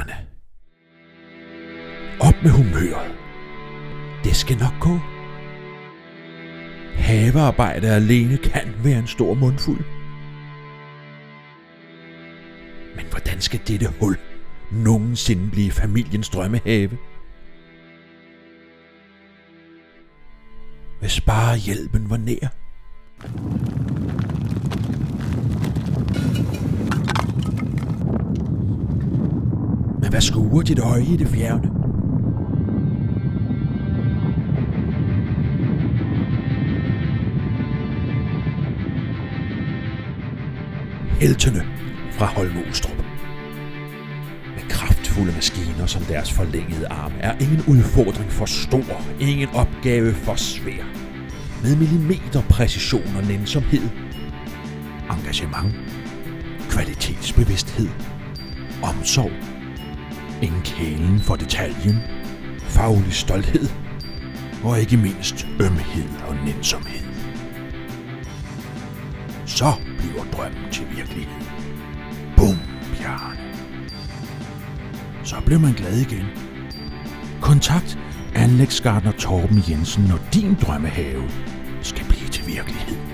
Bjarne. Op med humøret. Det skal nok gå. Havearbejde alene kan være en stor mundfuld. Men hvordan skal dette hul nogensinde blive familiens drømmehave? Hvis bare hjælpen var nær. Men hvad skuer dit øje i det fjerne? Heltene fra Holme-Olstrup. Med kraftfulde maskiner som deres forlængede arme er ingen udfordring for stor, ingen opgave for svær. Med millimeterpræcision og nænsomhed, engagement, kvalitetsbevidsthed, omsorg, ingen kælen for detaljen, faglig stolthed og ikke mindst ømhed og nænsomhed. Så bliver drømmen til virkelighed. Bum, Bjarne. Så bliver man glad igen. Kontakt anlægsgartner Torben Jensen, når din drømmehave skal blive til virkelighed.